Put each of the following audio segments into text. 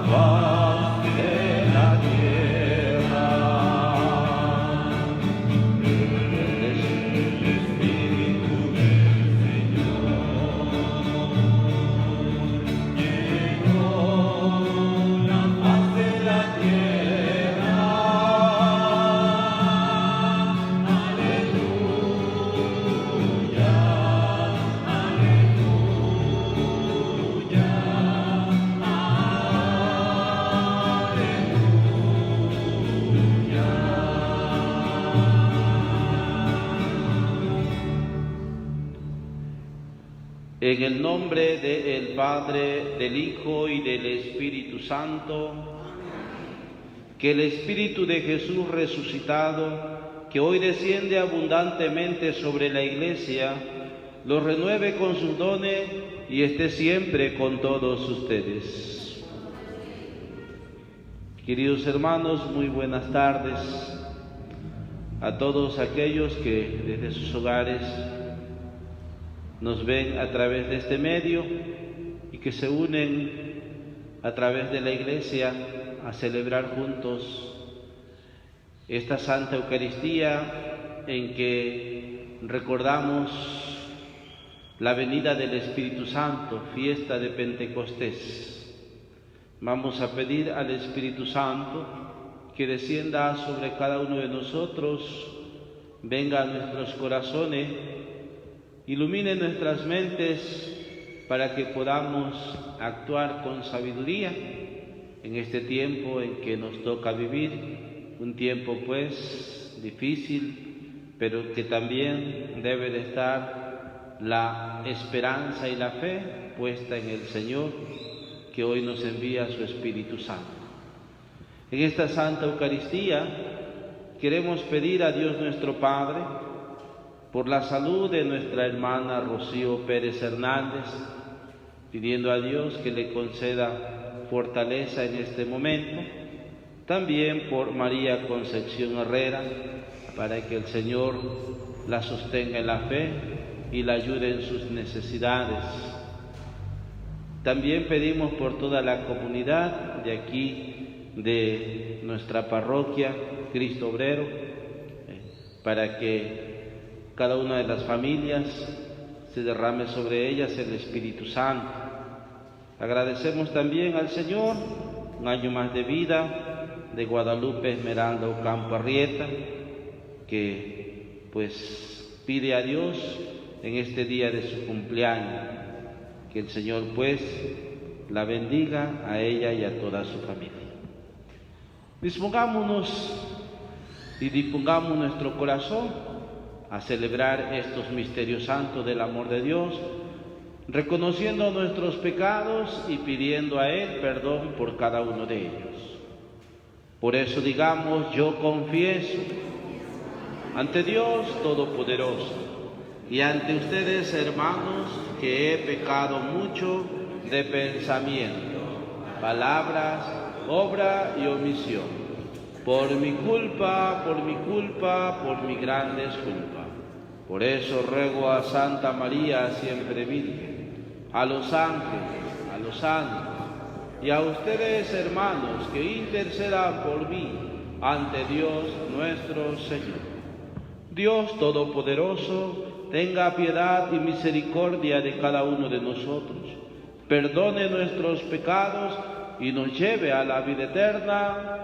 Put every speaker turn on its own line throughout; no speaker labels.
faz de la tierra. El Espíritu del Señor llenó la faz de la tierra. En el nombre del Padre, del Hijo y del Espíritu Santo, que el Espíritu de Jesús resucitado, que hoy desciende abundantemente sobre la Iglesia, los renueve con sus dones y esté siempre con todos ustedes. Queridos hermanos, muy buenas tardes a todos aquellos que desde sus hogares nos ven a través de este medio y que se unen a través de la Iglesia a celebrar juntos esta Santa Eucaristía en que recordamos la venida del Espíritu Santo, fiesta de Pentecostés. Vamos a pedir al Espíritu Santo que descienda sobre cada uno de nosotros, venga a nuestros corazones, ilumine nuestras mentes para que podamos actuar con sabiduría en este tiempo en que nos toca vivir, un tiempo pues difícil, pero que también debe de estar la esperanza y la fe puesta en el Señor, que hoy nos envía su Espíritu Santo. En esta Santa Eucaristía queremos pedir a Dios nuestro Padre por la salud de nuestra hermana Rocío Pérez Hernández, pidiendo a Dios que le conceda fortaleza en este momento, también por María Concepción Herrera, para que el Señor la sostenga en la fe y la ayude en sus necesidades. También pedimos por toda la comunidad de aquí, de nuestra parroquia, Cristo Obrero, para que cada una de las familias se derrame sobre ellas el Espíritu Santo. Agradecemos también al Señor un año más de vida de Guadalupe Esmeralda Ocampo Arrieta, que pues pide a Dios en este día de su cumpleaños, que el Señor pues la bendiga a ella y a toda su familia. Dispongámonos y dispongamos nuestro corazón a celebrar estos misterios santos del amor de Dios, reconociendo nuestros pecados y pidiendo a Él perdón por cada uno de ellos. Por eso digamos: yo confieso ante Dios Todopoderoso y ante ustedes, hermanos, que he pecado mucho de pensamiento, palabras, obra y omisión, por mi culpa, por mi gran desculpa. Por eso ruego a Santa María, siempre Virgen, a los ángeles, a los santos y a ustedes, hermanos, que intercedan por mí ante Dios nuestro Señor. Dios Todopoderoso, tenga piedad y misericordia de cada uno de nosotros, perdone nuestros pecados y nos lleve a la vida eterna.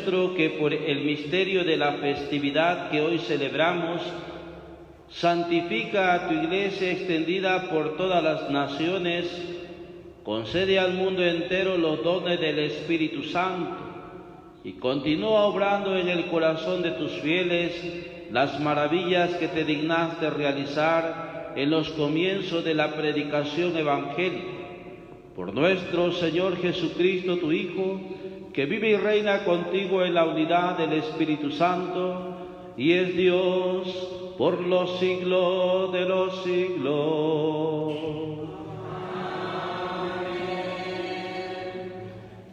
nuestro que por el misterio de la festividad que hoy celebramos, santifica a tu Iglesia extendida por todas las naciones, concede al mundo entero los dones del Espíritu Santo y continúa obrando en el corazón de tus fieles las maravillas que te dignaste realizar en los comienzos de la predicación evangélica. Por nuestro Señor Jesucristo, tu Hijo, que vive y reina contigo en la unidad del Espíritu Santo, y es Dios por los siglos de los siglos.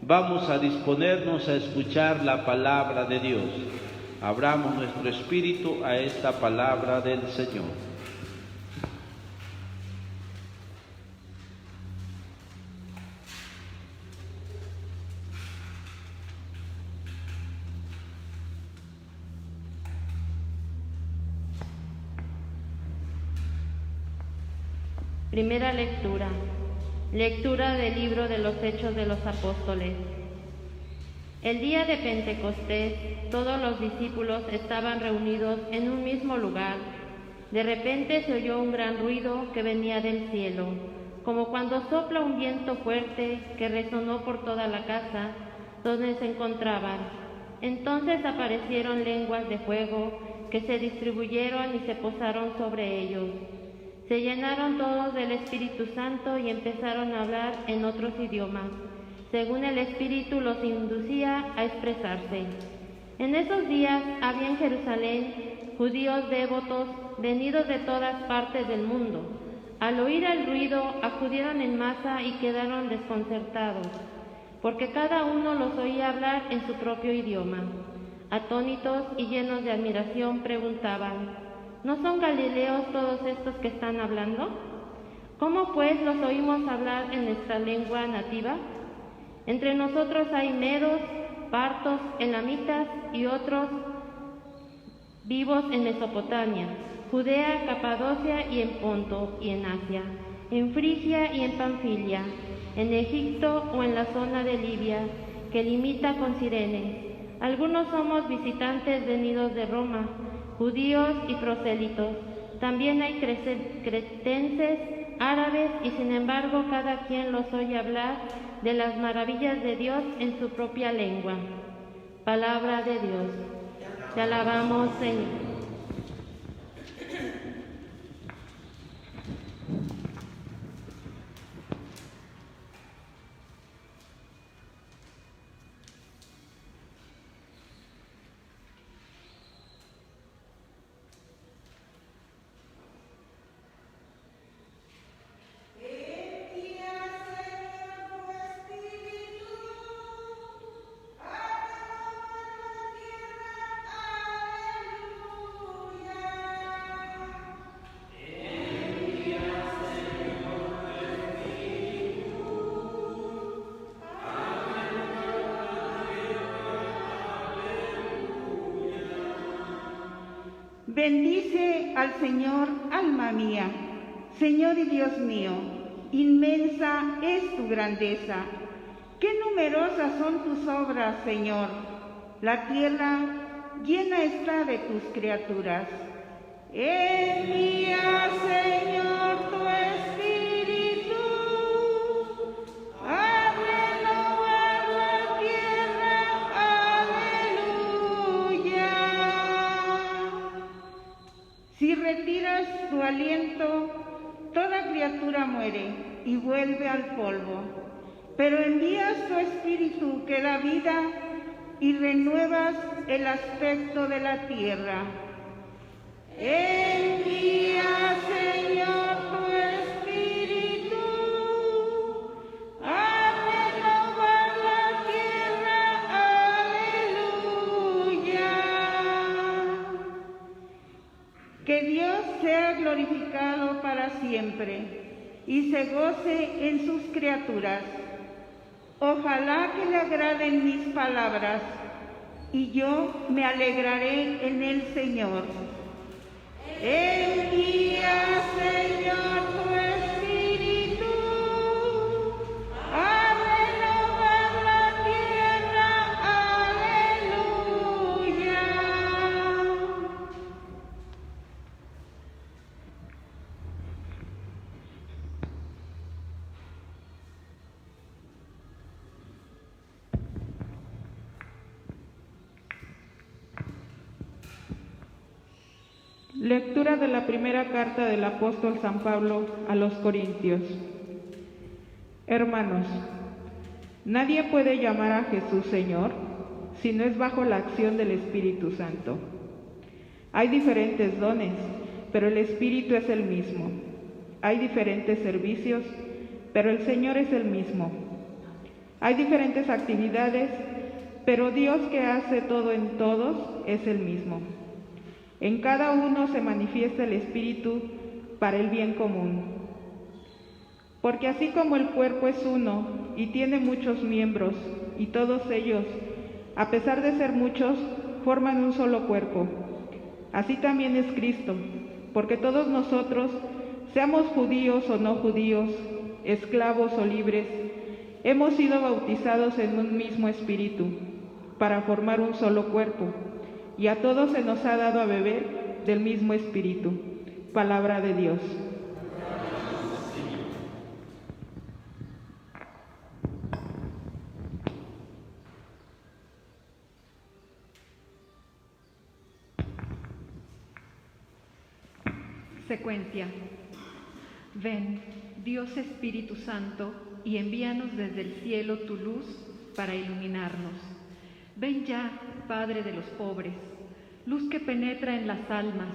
Vamos a disponernos a escuchar la palabra de Dios. Abramos nuestro espíritu a esta palabra del Señor.
Primera lectura. Lectura del libro de los Hechos de los Apóstoles. El día de Pentecostés, todos los discípulos estaban reunidos en un mismo lugar. De repente se oyó un gran ruido que venía del cielo, como cuando sopla un viento fuerte que resonó por toda la casa donde se encontraban. Entonces aparecieron lenguas de fuego que se distribuyeron y se posaron sobre ellos. Se llenaron todos del Espíritu Santo y empezaron a hablar en otros idiomas, según el Espíritu los inducía a expresarse. En esos días había en Jerusalén judíos devotos venidos de todas partes del mundo. Al oír el ruido acudieron en masa y quedaron desconcertados, porque cada uno los oía hablar en su propio idioma. Atónitos y llenos de admiración preguntaban: ¿no son galileos todos estos que están hablando? ¿Cómo pues los oímos hablar en nuestra lengua nativa? Entre nosotros hay medos, partos, elamitas y otros vivos en Mesopotamia, Judea, Capadocia y en Ponto y en Asia, en Frigia y en Panfilia, en Egipto o en la zona de Libia, que limita con Cirene. Algunos somos visitantes venidos de Roma, judíos y prosélitos. También hay cretenses, árabes, y sin embargo cada quien los oye hablar de las maravillas de Dios en su propia lengua. Palabra de Dios. Te alabamos, Señor.
Bendice al Señor, alma mía. Señor y Dios mío, inmensa es tu grandeza. Qué numerosas son tus obras, Señor. La tierra llena está de tus criaturas. Envía, Señor, tu Espíritu a renovar la tierra. ¡Aleluya! Si retiras tu aliento, toda criatura muere y vuelve al polvo. Pero envías tu Espíritu que da vida y renuevas el aspecto de la tierra. Envía, Señor, tu Espíritu a renovar la tierra. ¡Aleluya! Que Dios sea glorificado para siempre y se goce en sus criaturas. Ojalá que le agraden mis palabras y yo me alegraré en el Señor. Envía, Señor, tu Espíritu a renovar la tierra.
Lectura de la primera carta del apóstol San Pablo a los Corintios. Hermanos, nadie puede llamar a Jesús Señor si no es bajo la acción del Espíritu Santo. Hay diferentes dones, pero el Espíritu es el mismo. Hay diferentes servicios, pero el Señor es el mismo. Hay diferentes actividades, pero Dios que hace todo en todos es el mismo. En cada uno se manifiesta el Espíritu para el bien común. Porque así como el cuerpo es uno y tiene muchos miembros, y todos ellos, a pesar de ser muchos, forman un solo cuerpo, así también es Cristo, porque todos nosotros, seamos judíos o no judíos, esclavos o libres, hemos sido bautizados en un mismo espíritu, para formar un solo cuerpo, y a todos se nos ha dado a beber del mismo espíritu. Palabra de Dios.
Secuencia. Ven, Dios Espíritu Santo, y envíanos desde el cielo tu luz para iluminarnos. Ven ya, Padre de los pobres, luz que penetra en las almas,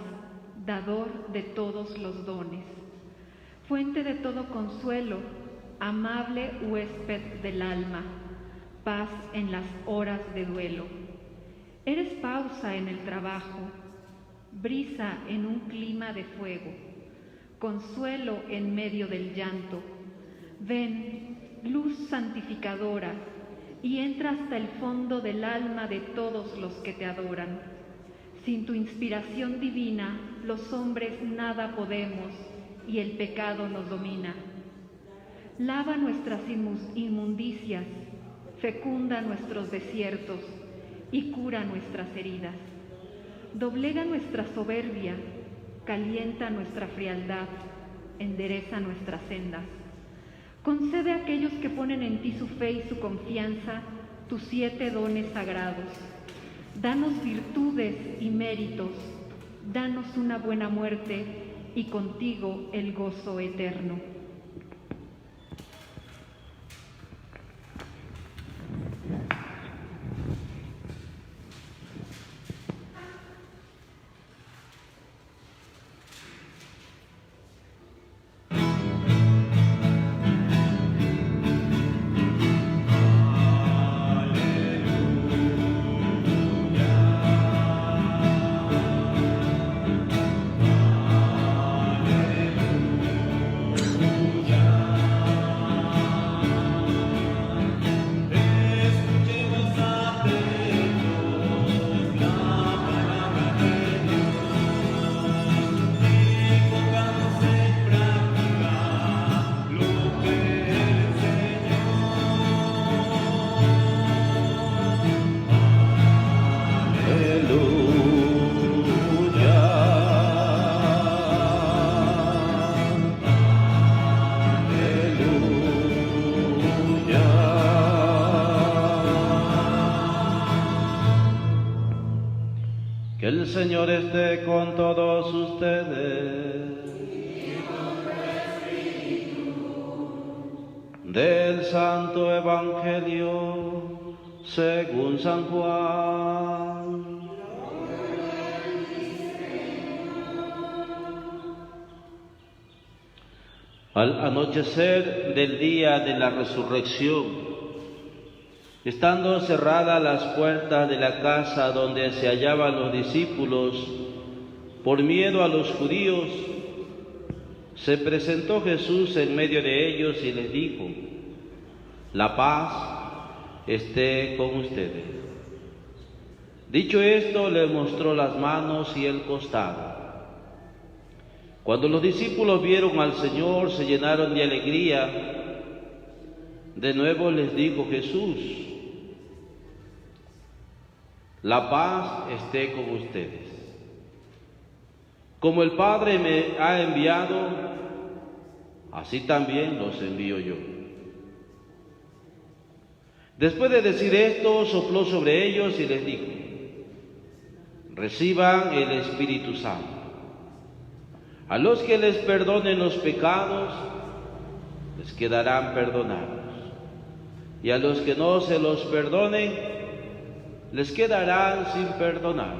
dador de todos los dones, fuente de todo consuelo, amable huésped del alma, paz en las horas de duelo. Eres pausa en el trabajo, brisa en un clima de fuego, consuelo en medio del llanto. Ven, luz santificadora, y entra hasta el fondo del alma de todos los que te adoran. Sin tu inspiración divina, los hombres nada podemos, y el pecado nos domina. Lava nuestras inmundicias, fecunda nuestros desiertos, y cura nuestras heridas. Doblega nuestra soberbia, calienta nuestra frialdad, endereza nuestras sendas. Concede a aquellos que ponen en ti su fe y su confianza tus 7 dones sagrados. Danos virtudes y méritos, danos una buena muerte y contigo el gozo eterno.
Que el Señor esté con todos ustedes. Del Santo Evangelio según San Juan. Al anochecer del día de la resurrección, estando cerradas las puertas de la casa donde se hallaban los discípulos, por miedo a los judíos, se presentó Jesús en medio de ellos y les dijo: la paz esté con ustedes. Dicho esto, les mostró las manos y el costado. Cuando los discípulos vieron al Señor, se llenaron de alegría. De nuevo les dijo Jesús: la paz esté con ustedes. Como el Padre me ha enviado, así también los envío yo. Después de decir esto, sopló sobre ellos y les dijo: reciban el Espíritu Santo. A los que les perdonen los pecados, les quedarán perdonados. Y a los que no se los perdonen, les quedarán sin perdonar.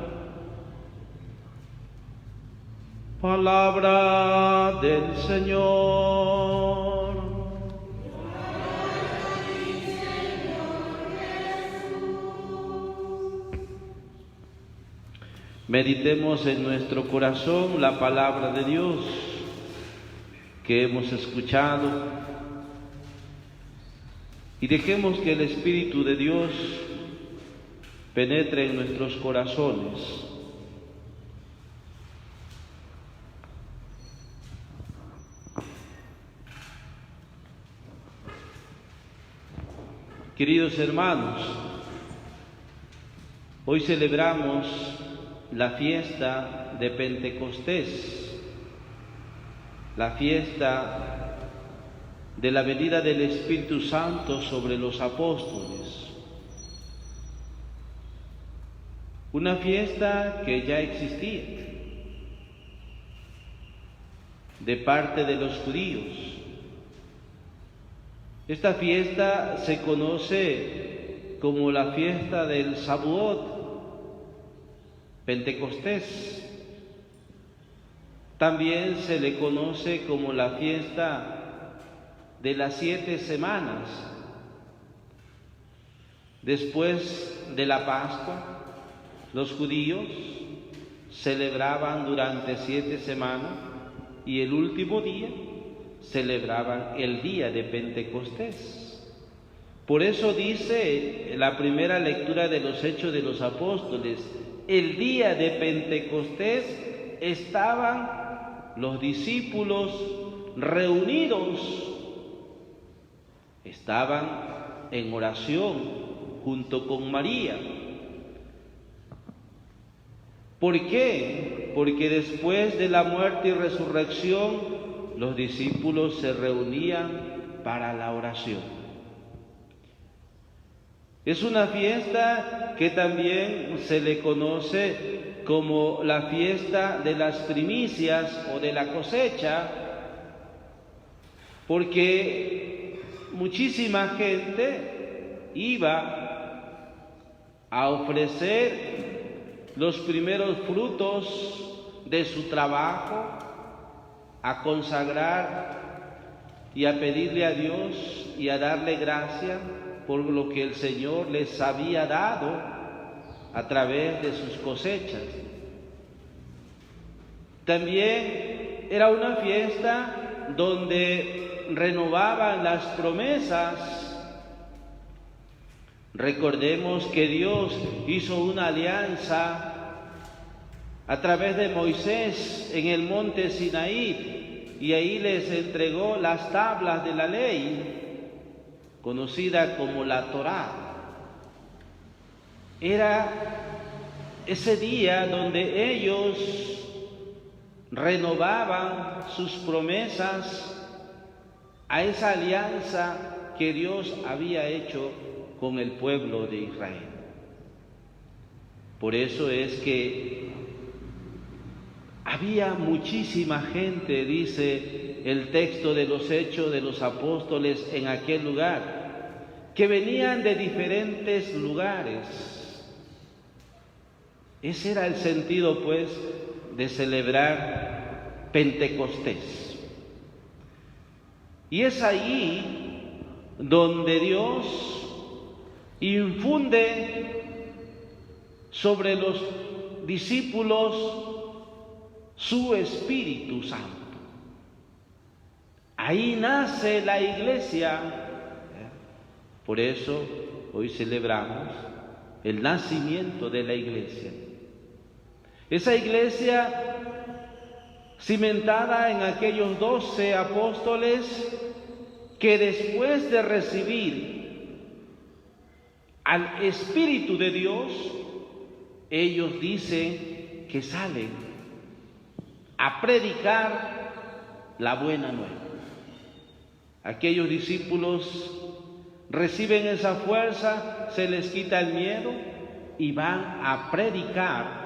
Palabra del Señor. Meditemos en nuestro corazón la palabra de Dios que hemos escuchado y dejemos que el Espíritu de Dios penetre en nuestros corazones. Queridos hermanos, hoy celebramos la fiesta de Pentecostés, la fiesta de la venida del Espíritu Santo sobre los apóstoles. Una fiesta que ya existía de parte de los judíos. Esta fiesta se conoce como la fiesta del Shavuot, Pentecostés. También se le conoce como la fiesta de las 7 semanas. Después de la Pascua, los judíos celebraban durante 7 semanas y el último día celebraban el día de Pentecostés. Por eso dice la primera lectura de los Hechos de los Apóstoles, el día de Pentecostés estaban los discípulos reunidos, estaban en oración junto con María. ¿Por qué? Porque después de la muerte y resurrección, los discípulos se reunían para la oración. Es una fiesta que también se le conoce como la fiesta de las primicias o de la cosecha, porque muchísima gente iba a ofrecer los primeros frutos de su trabajo, a consagrar y a pedirle a Dios y a darle gracia por lo que el Señor les había dado a través de sus cosechas. También era una fiesta donde renovaban las promesas. Recordemos que Dios hizo una alianza a través de Moisés en el monte Sinaí y ahí les entregó las tablas de la ley, conocida como la Torá. Era ese día donde ellos renovaban sus promesas a esa alianza que Dios había hecho con el pueblo de Israel. Por eso es que había muchísima gente, dice el texto de los Hechos de los Apóstoles, en aquel lugar, que venían de diferentes lugares. Ese era el sentido, pues, de celebrar Pentecostés. Y es ahí donde Dios infunde sobre los discípulos su Espíritu Santo. Ahí nace la iglesia. Por eso hoy celebramos el nacimiento de la iglesia. Esa iglesia cimentada en aquellos 12 apóstoles que después de recibir al Espíritu de Dios, ellos dicen que salen a predicar la buena nueva. Aquellos discípulos reciben esa fuerza, se les quita el miedo y van a predicar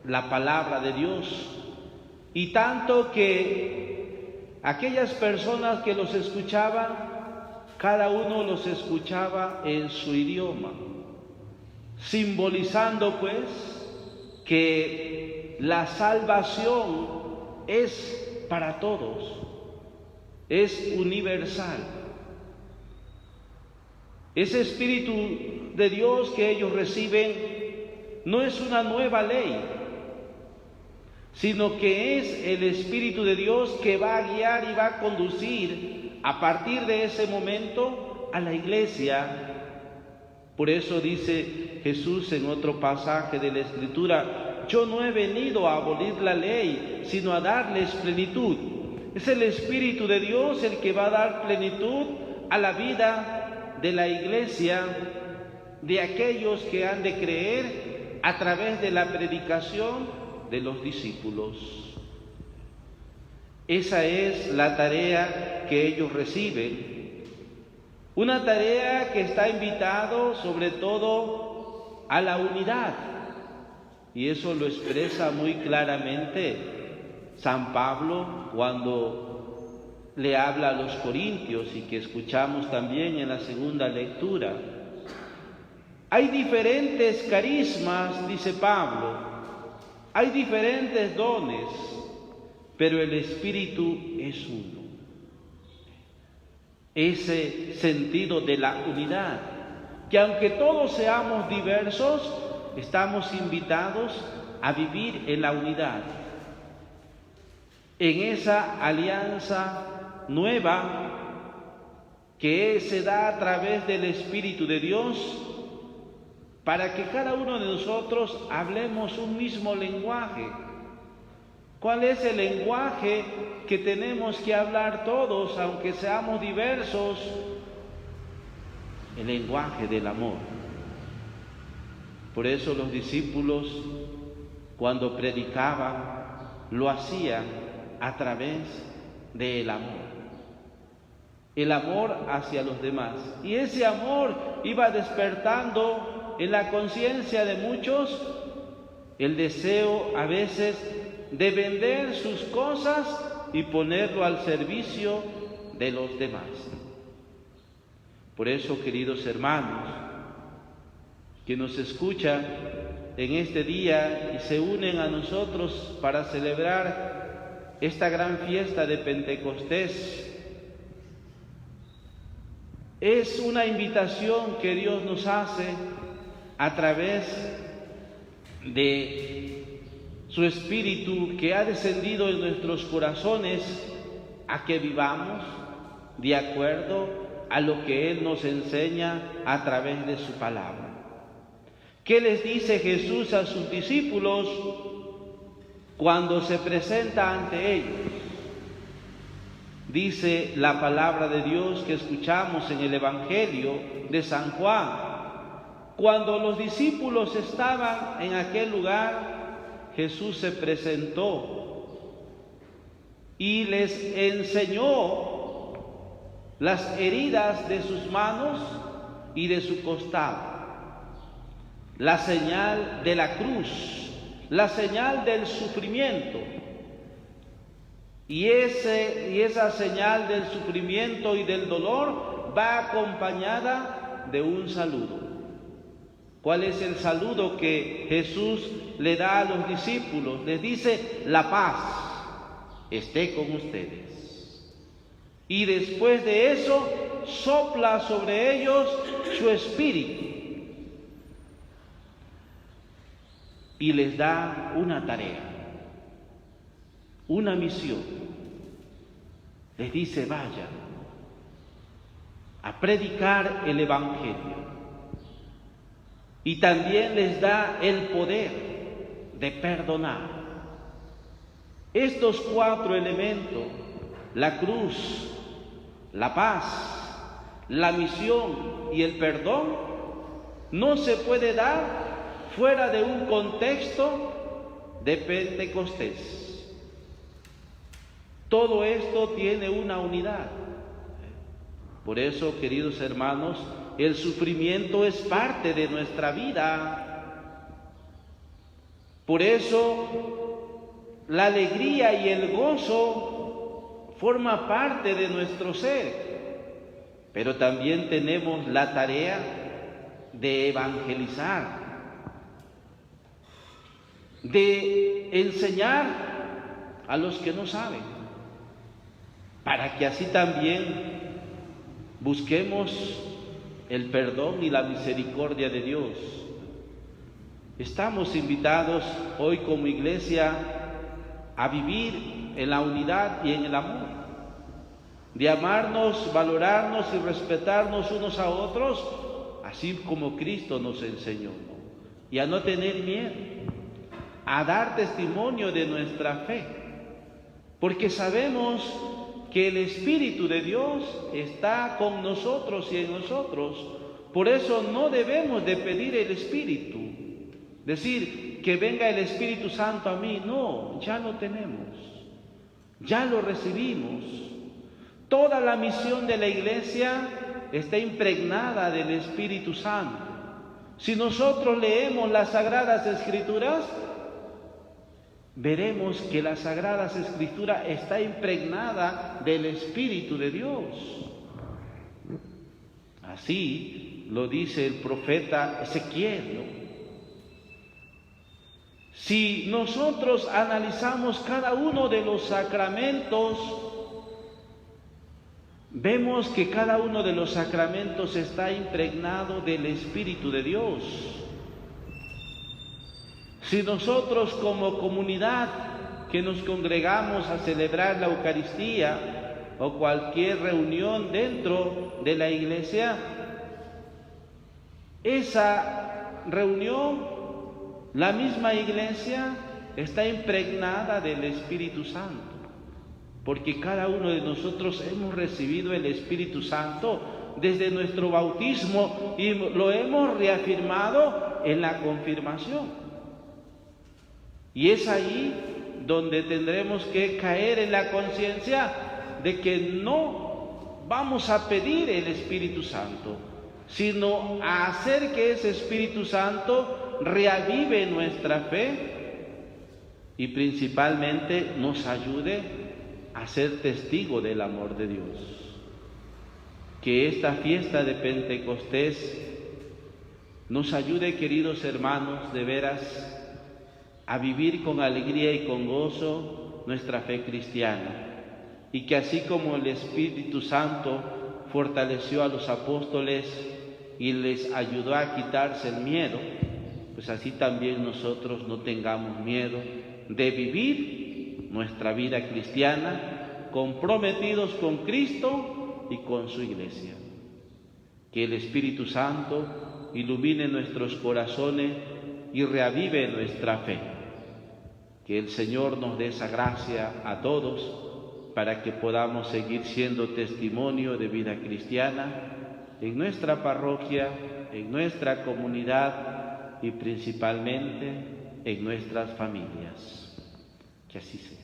la palabra de Dios y tanto que aquellas personas que los escuchaban, cada uno los escuchaba en su idioma, simbolizando pues que la salvación es para todos, es universal. Ese Espíritu de Dios que ellos reciben no es una nueva ley, sino que es el Espíritu de Dios que va a guiar y va a conducir a partir de ese momento a la iglesia. Por eso dice Jesús en otro pasaje de la Escritura: yo no he venido a abolir la ley, sino a darles plenitud. Es el Espíritu de Dios el que va a dar plenitud a la vida de la iglesia, de aquellos que han de creer a través de la predicación de los discípulos. Esa es la tarea que ellos reciben, una tarea que está invitado sobre todo a la unidad, y eso lo expresa muy claramente San Pablo cuando le habla a los corintios y que escuchamos también en la segunda lectura. Hay diferentes carismas, dice Pablo, hay diferentes dones, pero el Espíritu es uno. Ese sentido de la unidad, que aunque todos seamos diversos, estamos invitados a vivir en la unidad, en esa alianza nueva que se da a través del Espíritu de Dios, para que cada uno de nosotros hablemos un mismo lenguaje. ¿Cuál es el lenguaje que tenemos que hablar todos, aunque seamos diversos? El lenguaje del amor. Por eso los discípulos, cuando predicaban, lo hacían a través del amor. El amor hacia los demás. Y ese amor iba despertando en la conciencia de muchos el deseo a veces de vender sus cosas y ponerlo al servicio de los demás. Por eso, queridos hermanos, que nos escuchan en este día y se unen a nosotros para celebrar esta gran fiesta de Pentecostés, es una invitación que Dios nos hace a través de su Espíritu que ha descendido en nuestros corazones, a que vivamos de acuerdo a lo que Él nos enseña a través de su palabra. ¿Qué les dice Jesús a sus discípulos cuando se presenta ante ellos? Dice la palabra de Dios que escuchamos en el Evangelio de San Juan: cuando los discípulos estaban en aquel lugar, Jesús se presentó y les enseñó las heridas de sus manos y de su costado, la señal de la cruz, la señal del sufrimiento. Y esa señal del sufrimiento y del dolor va acompañada de un saludo. ¿Cuál es el saludo que Jesús le da a los discípulos? Les dice: la paz esté con ustedes. Y después de eso, sopla sobre ellos su Espíritu y les da una tarea, una misión. Les dice: vayan a predicar el Evangelio. Y también les da el poder de perdonar. Estos 4 elementos, la cruz, la paz, la misión y el perdón, no se puede dar fuera de un contexto de Pentecostés. Todo esto tiene una unidad. Por eso, queridos hermanos, el sufrimiento es parte de nuestra vida. Por eso, la alegría y el gozo forma parte de nuestro ser, pero también tenemos la tarea de evangelizar, de enseñar a los que no saben, para que así también busquemos el perdón y la misericordia de Dios. Estamos invitados hoy como iglesia a vivir en la unidad y en el amor, de amarnos, valorarnos y respetarnos unos a otros, así como Cristo nos enseñó, y a no tener miedo, a dar testimonio de nuestra fe, porque sabemos que el Espíritu de Dios está con nosotros y en nosotros. Por eso no debemos de pedir el Espíritu, decir que venga el Espíritu Santo a mí. No, ya lo tenemos, ya lo recibimos. Toda la misión de la iglesia está impregnada del Espíritu Santo. Si nosotros leemos las Sagradas Escrituras, veremos que la Sagrada Escritura está impregnada del Espíritu de Dios. Así lo dice el profeta Ezequiel, ¿no? Si nosotros analizamos cada uno de los sacramentos, vemos que cada uno de los sacramentos está impregnado del Espíritu de Dios. Si nosotros como comunidad que nos congregamos a celebrar la Eucaristía o cualquier reunión dentro de la iglesia, esa reunión, la misma iglesia está impregnada del Espíritu Santo, porque cada uno de nosotros hemos recibido el Espíritu Santo desde nuestro bautismo y lo hemos reafirmado en la confirmación. Y es ahí donde tendremos que caer en la conciencia de que no vamos a pedir el Espíritu Santo, sino a hacer que ese Espíritu Santo reavive nuestra fe y principalmente nos ayude a ser testigo del amor de Dios. Que esta fiesta de Pentecostés nos ayude, queridos hermanos, de veras, a vivir con alegría y con gozo nuestra fe cristiana, y que así como el Espíritu Santo fortaleció a los apóstoles y les ayudó a quitarse el miedo, pues así también nosotros no tengamos miedo de vivir nuestra vida cristiana comprometidos con Cristo y con su iglesia. Que el Espíritu Santo ilumine nuestros corazones y reavive nuestra fe. Que el Señor nos dé esa gracia a todos para que podamos seguir siendo testimonio de vida cristiana en nuestra parroquia, en nuestra comunidad y principalmente en nuestras familias. Que así sea.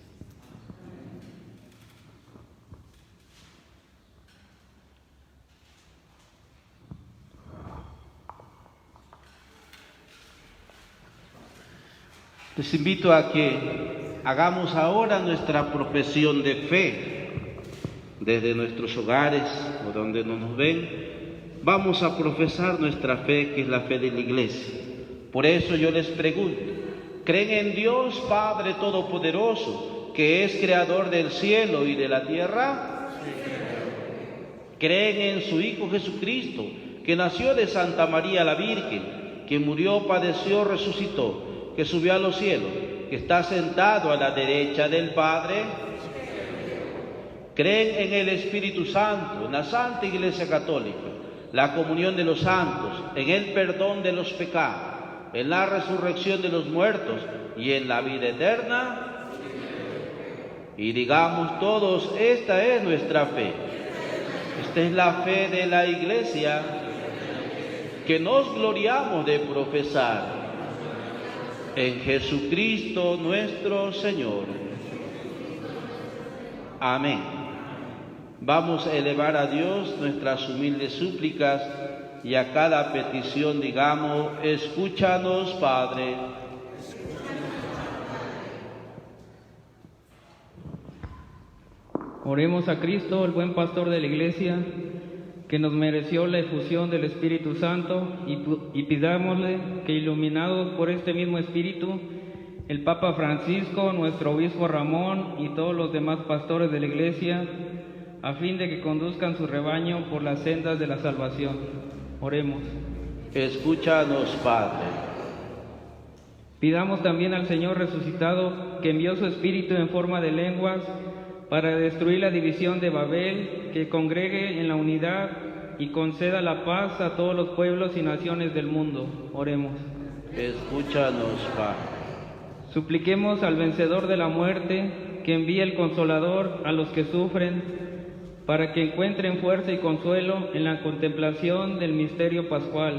Les invito a que hagamos ahora nuestra profesión de fe desde nuestros hogares o donde no nos ven. Vamos a profesar nuestra fe, que es la fe de la iglesia. Por eso yo les pregunto, ¿creen en Dios Padre Todopoderoso, que es creador del cielo y de la tierra? ¿Creen en su Hijo Jesucristo, que nació de Santa María la Virgen, que murió, padeció, resucitó, que subió a los cielos, que está sentado a la derecha del Padre? ¿Creen en el Espíritu Santo, en la Santa Iglesia Católica, la comunión de los santos, en el perdón de los pecados, en la resurrección de los muertos y en la vida eterna? Y digamos todos, esta es nuestra fe. Esta es la fe de la Iglesia que nos gloriamos de profesar. En Jesucristo nuestro Señor. Amén. Vamos a elevar a Dios nuestras humildes súplicas y a cada petición digamos, escúchanos, Padre.
Oremos a Cristo, el buen pastor de la Iglesia, que nos mereció la efusión del Espíritu Santo, y pidámosle que, iluminados por este mismo Espíritu, el Papa Francisco, nuestro obispo Ramón y todos los demás pastores de la Iglesia, a fin de que conduzcan su rebaño por las sendas de la salvación. Oremos.
Escúchanos, Padre.
Pidamos también al Señor resucitado, que envió su Espíritu en forma de lenguas para destruir la división de Babel, que congregue en la unidad y conceda la paz a todos los pueblos y naciones del mundo. Oremos.
Escúchanos, Padre.
Supliquemos al vencedor de la muerte que envíe el Consolador a los que sufren, para que encuentren fuerza y consuelo en la contemplación del misterio pascual,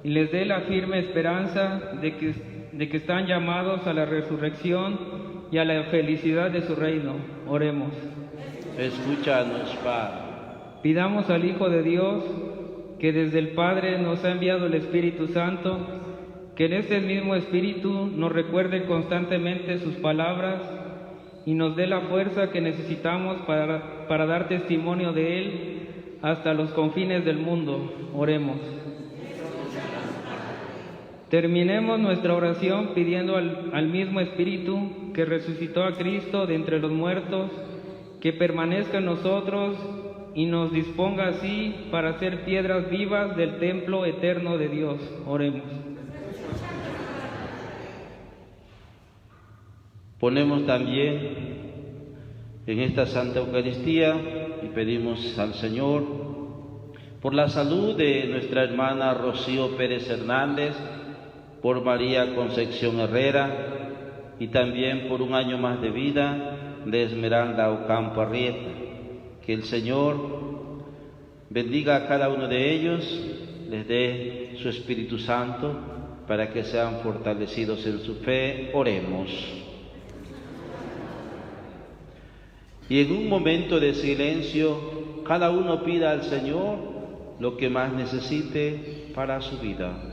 y les dé la firme esperanza de que están llamados a la resurrección y a la felicidad de su reino. Oremos.
Escúchanos, Padre.
Pidamos al Hijo de Dios, que desde el Padre nos ha enviado el Espíritu Santo, que en este mismo Espíritu nos recuerde constantemente sus palabras y nos dé la fuerza que necesitamos para dar testimonio de Él hasta los confines del mundo. Oremos. Terminemos nuestra oración pidiendo al mismo Espíritu que resucitó a Cristo de entre los muertos, que permanezca en nosotros y nos disponga así para ser piedras vivas del templo eterno de Dios. Oremos.
Ponemos también en esta Santa Eucaristía y pedimos al Señor por la salud de nuestra hermana Rocío Pérez Hernández, por María Concepción Herrera y también por un año más de vida de Esmeralda Ocampo Arrieta. Que el Señor bendiga a cada uno de ellos, les dé su Espíritu Santo para que sean fortalecidos en su fe. Oremos. Y en un momento de silencio, cada uno pida al Señor lo que más necesite para su vida.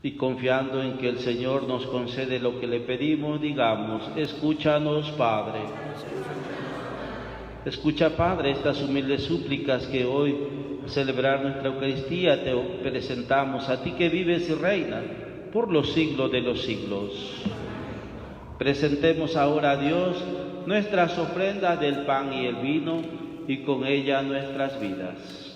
Y confiando en que el Señor nos concede lo que le pedimos, digamos: escúchanos, Padre. Escucha, Padre, estas humildes súplicas que hoy, al celebrar nuestra Eucaristía, te presentamos a ti que vives y reinas por los siglos de los siglos. Presentemos ahora a Dios nuestras ofrendas del pan y el vino, y con ella nuestras vidas.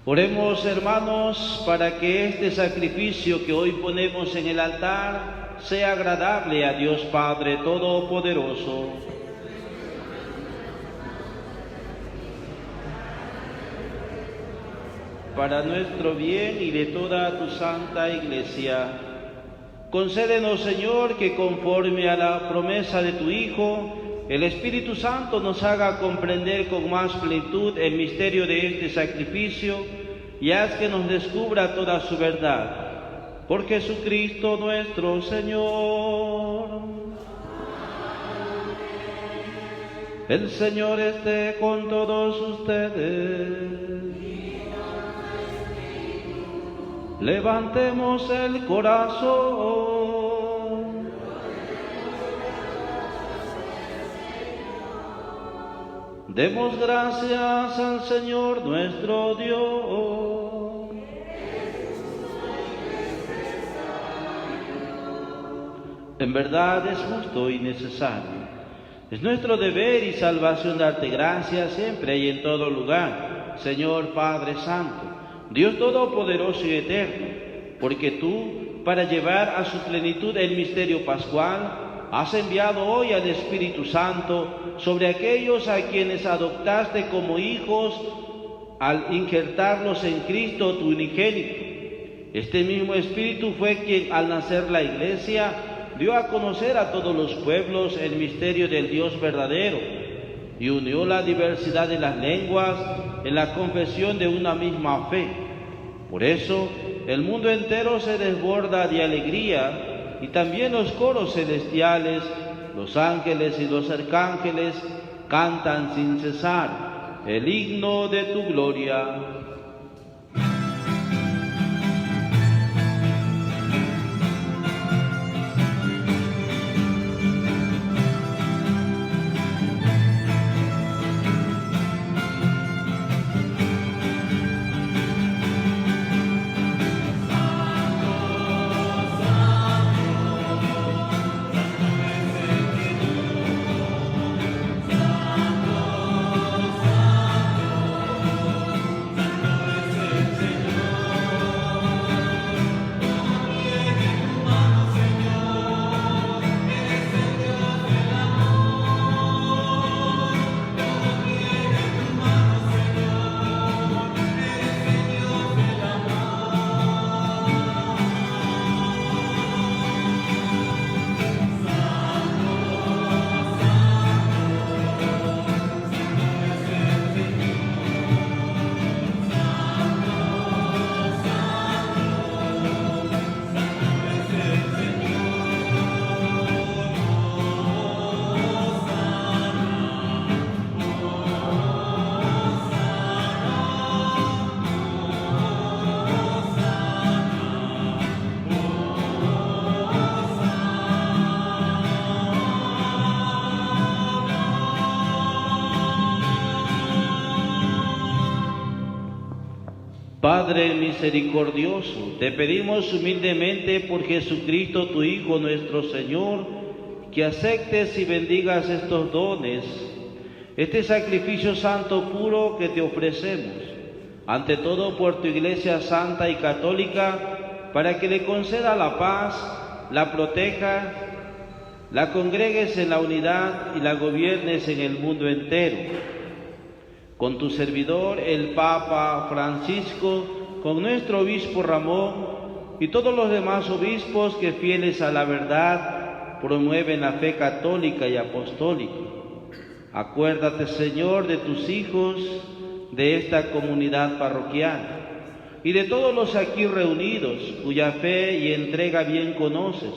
Oremos, hermanos, para que este sacrificio que hoy ponemos en el altar sea agradable a Dios Padre Todopoderoso. Para nuestro bien y de toda tu santa Iglesia, concédenos, Señor, que conforme a la promesa de tu Hijo, el Espíritu Santo nos haga comprender con más plenitud el misterio de este sacrificio y haz que nos descubra toda su verdad. Por Jesucristo nuestro Señor. El Señor esté con todos ustedes. Levantemos el corazón. Demos gracias al Señor nuestro Dios. En verdad es justo y necesario. Es nuestro deber y salvación darte gracias siempre y en todo lugar, Señor Padre Santo, Dios Todopoderoso y Eterno, porque tú, para llevar a su plenitud el misterio pascual, has enviado hoy al Espíritu Santo sobre aquellos a quienes adoptaste como hijos al injertarlos en Cristo tu unigénito. Este mismo Espíritu fue quien al nacer la Iglesia dio a conocer a todos los pueblos el misterio del Dios verdadero y unió la diversidad de las lenguas en la confesión de una misma fe. Por eso, el mundo entero se desborda de alegría y también los coros celestiales, los ángeles y los arcángeles cantan sin cesar el himno de tu gloria. Padre misericordioso, te pedimos humildemente por Jesucristo, tu Hijo nuestro Señor, que aceptes y bendigas estos dones, este sacrificio santo puro que te ofrecemos, ante todo por tu Iglesia santa y católica, para que le conceda la paz, la proteja, la congregues en la unidad y la gobiernes en el mundo entero. Con tu servidor, el Papa Francisco, con nuestro obispo Ramón y todos los demás obispos que fieles a la verdad promueven la fe católica y apostólica. Acuérdate, Señor, de tus hijos, de esta comunidad parroquial y de todos los aquí reunidos, cuya fe y entrega bien conoces.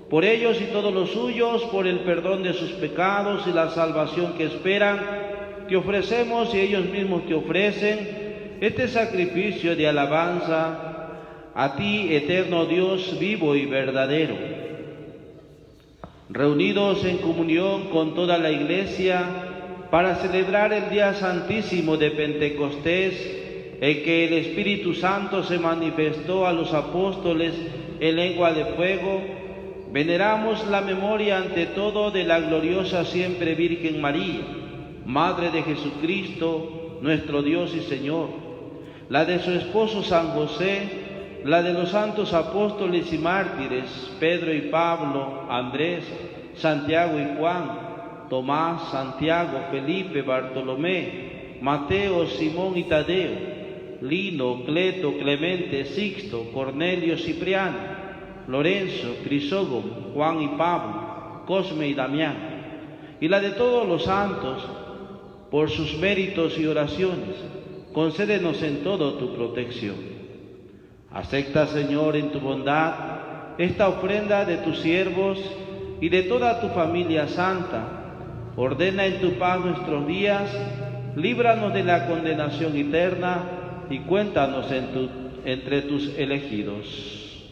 Por ellos y todos los suyos, por el perdón de sus pecados y la salvación que esperan, te ofrecemos y ellos mismos te ofrecen este sacrificio de alabanza a ti, eterno Dios vivo y verdadero. Reunidos en comunión con toda la Iglesia para celebrar el día santísimo de Pentecostés, en que el Espíritu Santo se manifestó a los apóstoles en lengua de fuego, veneramos la memoria ante todo de la gloriosa siempre Virgen María, Madre de Jesucristo, nuestro Dios y Señor, la de su esposo San José, la de los santos apóstoles y mártires, Pedro y Pablo, Andrés, Santiago y Juan, Tomás, Santiago, Felipe, Bartolomé, Mateo, Simón y Tadeo, Lino, Cleto, Clemente, Sixto, Cornelio, Cipriano, Lorenzo, Crisógono, Juan y Pablo, Cosme y Damián, y la de todos los santos, por sus méritos y oraciones, concédenos en todo tu protección. Acepta, Señor, en tu bondad esta ofrenda de tus siervos y de toda tu familia santa. Ordena en tu paz nuestros días, líbranos de la condenación eterna y cuéntanos entre tus elegidos.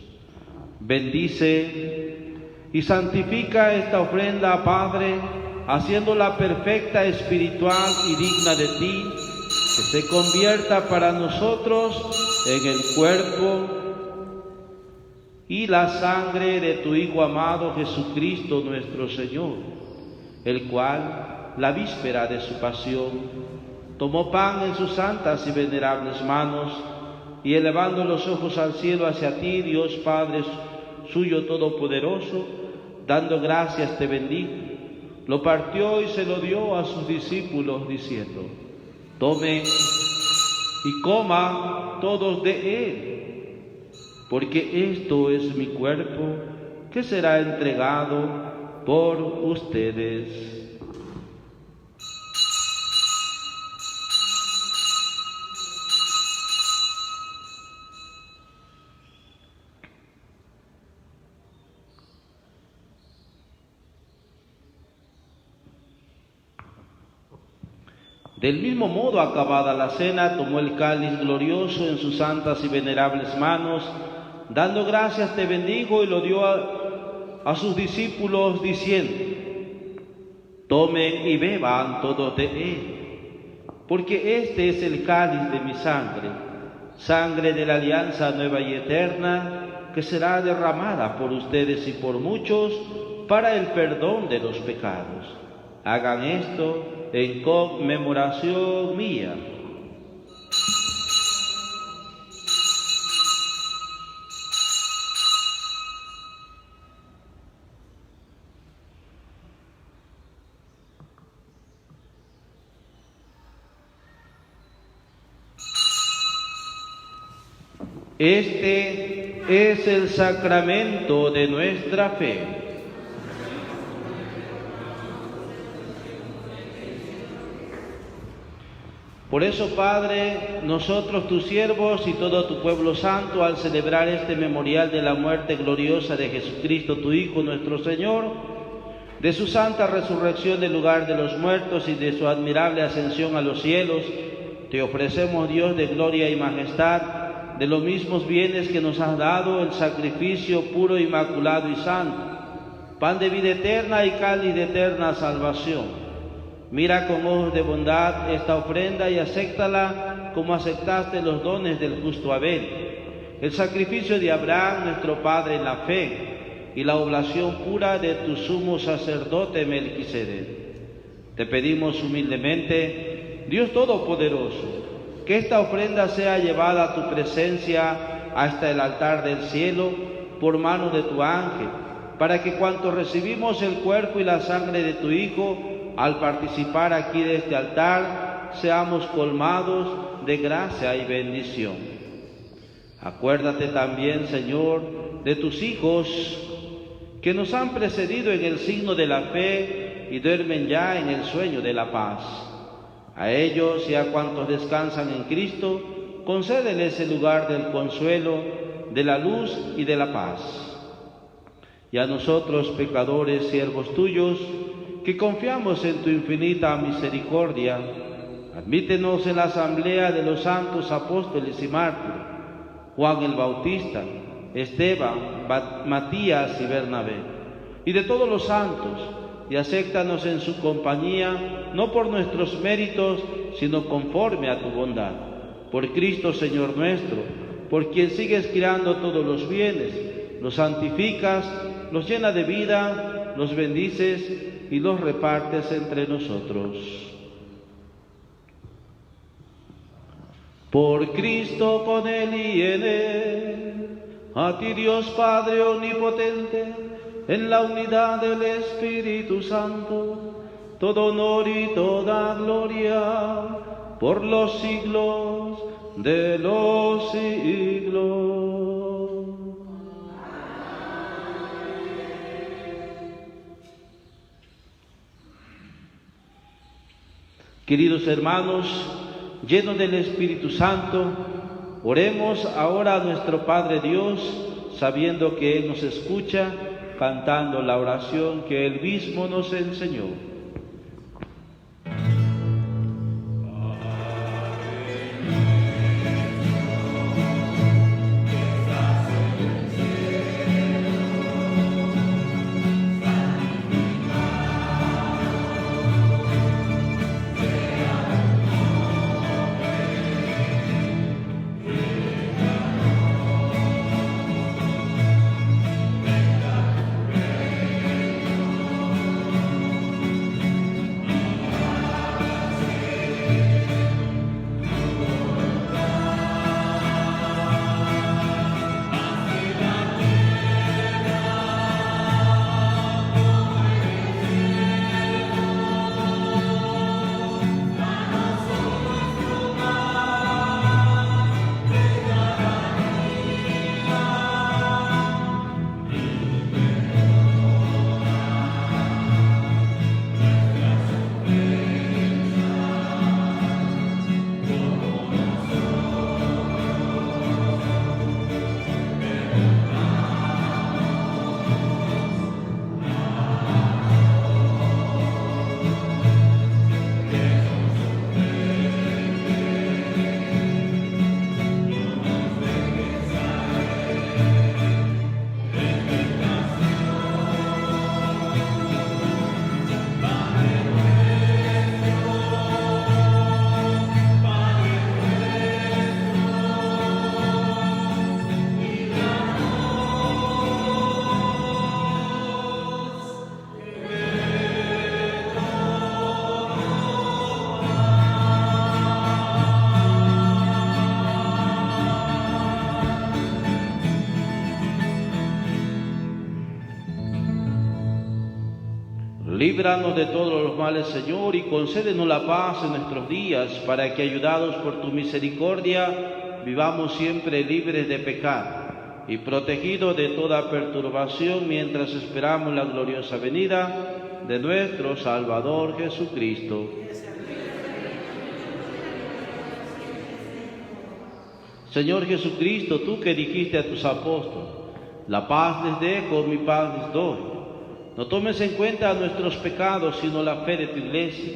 Bendice y santifica esta ofrenda, Padre, haciéndola perfecta, espiritual y digna de ti, que se convierta para nosotros en el cuerpo y la sangre de tu Hijo amado Jesucristo nuestro Señor, el cual, la víspera de su pasión, tomó pan en sus santas y venerables manos, y elevando los ojos al cielo hacia ti, Dios Padre suyo todopoderoso, dando gracias te bendijo, lo partió y se lo dio a sus discípulos, diciendo: tome y coma todos de él, porque esto es mi cuerpo, que será entregado por ustedes. Del mismo modo, acabada la cena, tomó el cáliz glorioso en sus santas y venerables manos, dando gracias te bendijo y lo dio a sus discípulos, diciendo: tomen y beban todos de él, porque este es el cáliz de mi sangre, sangre de la alianza nueva y eterna, que será derramada por ustedes y por muchos para el perdón de los pecados. Hagan esto en conmemoración mía. Este es el sacramento de nuestra fe. Por eso, Padre, nosotros tus siervos y todo tu pueblo santo, al celebrar este memorial de la muerte gloriosa de Jesucristo, tu Hijo, nuestro Señor, de su santa resurrección del lugar de los muertos y de su admirable ascensión a los cielos, te ofrecemos, Dios de gloria y majestad, de los mismos bienes que nos has dado, el sacrificio puro, inmaculado y santo, pan de vida eterna y cáliz de eterna salvación. Mira con ojos de bondad esta ofrenda y acéptala como aceptaste los dones del justo Abel, el sacrificio de Abraham, nuestro padre en la fe, y la oblación pura de tu sumo sacerdote Melquisedec. Te pedimos humildemente, Dios Todopoderoso, que esta ofrenda sea llevada a tu presencia hasta el altar del cielo por mano de tu ángel, para que cuanto recibimos el cuerpo y la sangre de tu Hijo, al participar aquí de este altar, seamos colmados de gracia y bendición. Acuérdate también, Señor, de tus hijos que nos han precedido en el signo de la fe y duermen ya en el sueño de la paz. A ellos y a cuantos descansan en Cristo, concédeles el lugar del consuelo, de la luz y de la paz. Y a nosotros, pecadores, siervos tuyos, que confiamos en tu infinita misericordia, admítenos en la asamblea de los santos apóstoles y mártires, Juan el Bautista, Esteban, Matías y Bernabé, y de todos los santos, y acéptanos en su compañía, no por nuestros méritos, sino conforme a tu bondad. Por Cristo Señor nuestro, por quien sigues creando todos los bienes, los santificas, los llenas de vida, los bendices y los repartes entre nosotros. Por Cristo, con Él y en Él, A ti Dios Padre Omnipotente, en la unidad del Espíritu Santo, todo honor y toda gloria por los siglos de los siglos. Queridos hermanos, llenos del Espíritu Santo, oremos ahora a nuestro Padre Dios, sabiendo que Él nos escucha, cantando la oración que Él mismo nos enseñó. Líbranos de todos los males, Señor, y concédenos la paz en nuestros días, para que, ayudados por tu misericordia, vivamos siempre libres de pecado y protegidos de toda perturbación, mientras esperamos la gloriosa venida de nuestro Salvador Jesucristo. Señor Jesucristo, tú que dijiste a tus apóstoles, la paz les dejo, mi paz les doy. No tomes en cuenta nuestros pecados, sino la fe de tu Iglesia,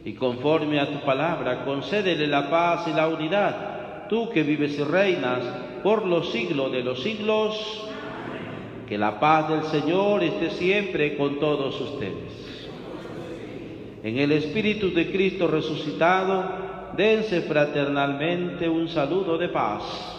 y conforme a tu palabra, concédele la paz y la unidad, tú que vives y reinas por los siglos de los siglos. Que la paz del Señor esté siempre con todos ustedes. En el Espíritu de Cristo resucitado, dense fraternalmente un saludo de paz.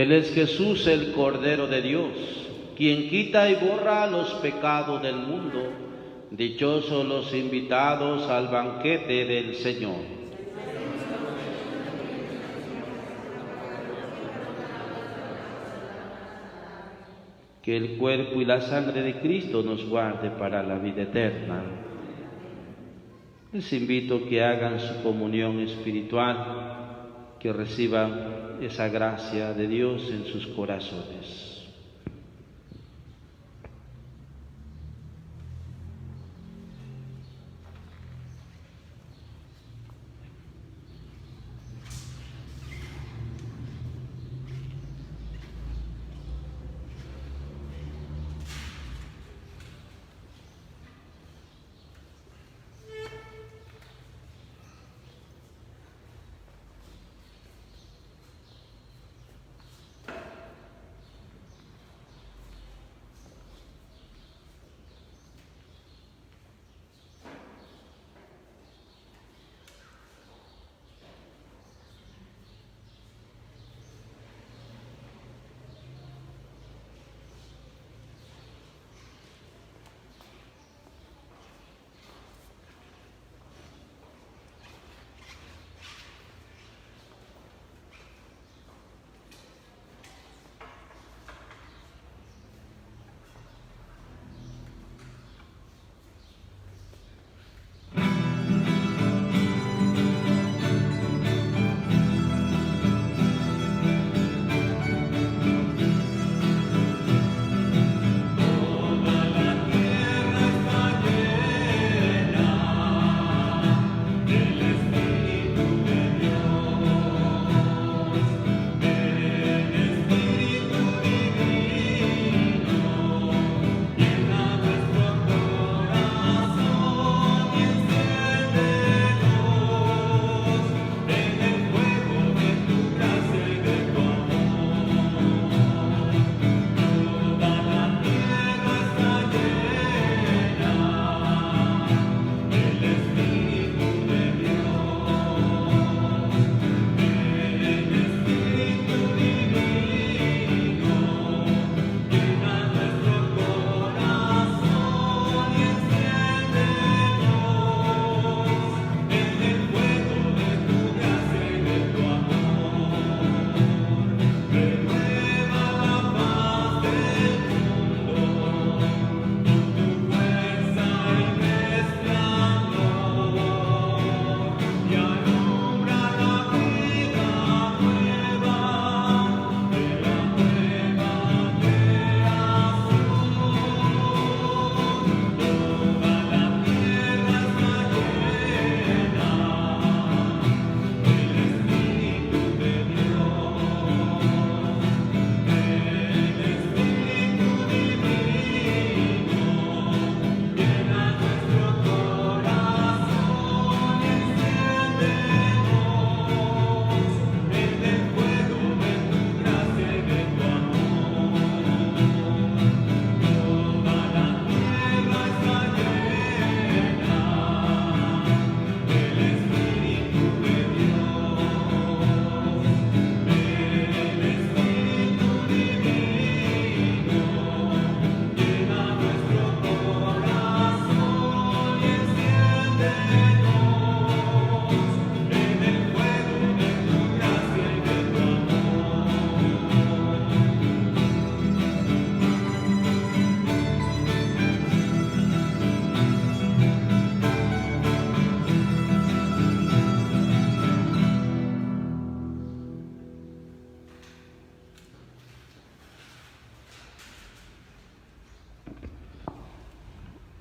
Él es Jesús, el Cordero de Dios, quien quita y borra los pecados del mundo. Dichosos los invitados al banquete del Señor. Que el cuerpo y la sangre de Cristo nos guarde para la vida eterna. Les invito a que hagan su comunión espiritual, que reciban esa gracia de Dios en sus corazones.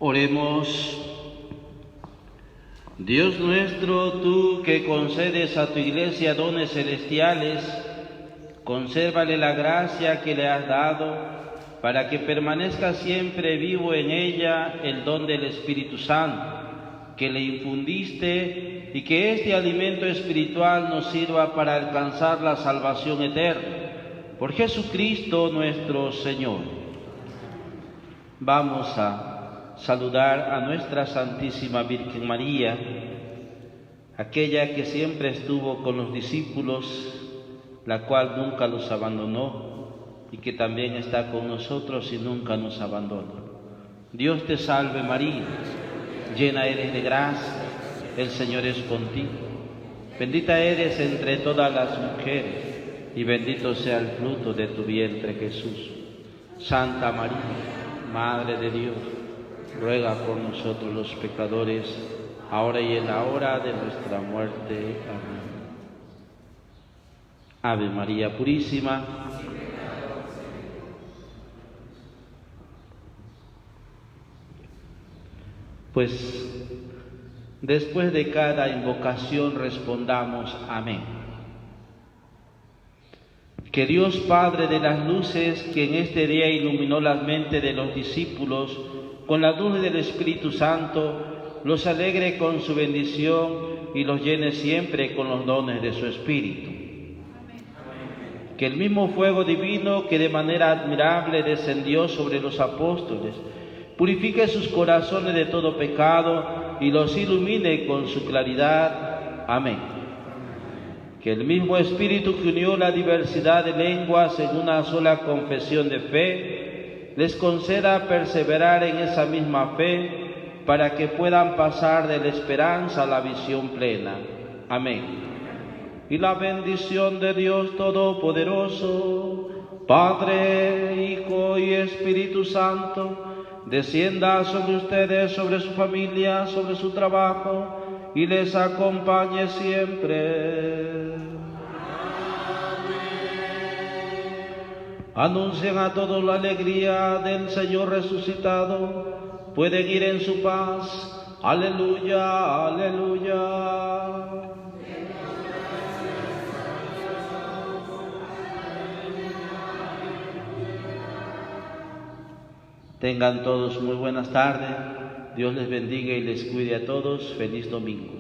Oremos. Dios nuestro, tú que concedes a tu Iglesia dones celestiales, consérvale la gracia que le has dado, para que permanezca siempre vivo en ella el don del Espíritu Santo, que le infundiste, y que este alimento espiritual nos sirva para alcanzar la salvación eterna. Por Jesucristo nuestro Señor. Vamos a saludar a nuestra Santísima Virgen María, aquella que siempre estuvo con los discípulos la cual nunca los abandonó y que también está con nosotros y nunca nos abandona. Dios te salve María, llena eres de gracia, el Señor es contigo. Bendita eres entre todas las mujeres y bendito sea el fruto de tu vientre Jesús. Santa María, Madre de Dios, ruega por nosotros los pecadores, ahora y en la hora de nuestra muerte. Amén. Ave María Purísima. Pues después de cada invocación respondamos amén. Que Dios Padre de las luces, que en este día iluminó la mente de los discípulos con la luz del Espíritu Santo, los alegre con su bendición y los llene siempre con los dones de su Espíritu. Que el mismo fuego divino que de manera admirable descendió sobre los apóstoles, purifique sus corazones de todo pecado y los ilumine con su claridad. Amén. Que el mismo Espíritu que unió la diversidad de lenguas en una sola confesión de fe, les conceda perseverar en esa misma fe para que puedan pasar de la esperanza a la visión plena. Amén. Y la bendición de Dios Todopoderoso, Padre, Hijo y Espíritu Santo, descienda sobre ustedes, sobre su familia, sobre su trabajo y les acompañe siempre. Anuncien a todos la alegría del Señor resucitado. Pueden ir en su paz. Aleluya, aleluya. Tengan todos muy buenas tardes. Dios les bendiga y les cuide a todos. Feliz domingo.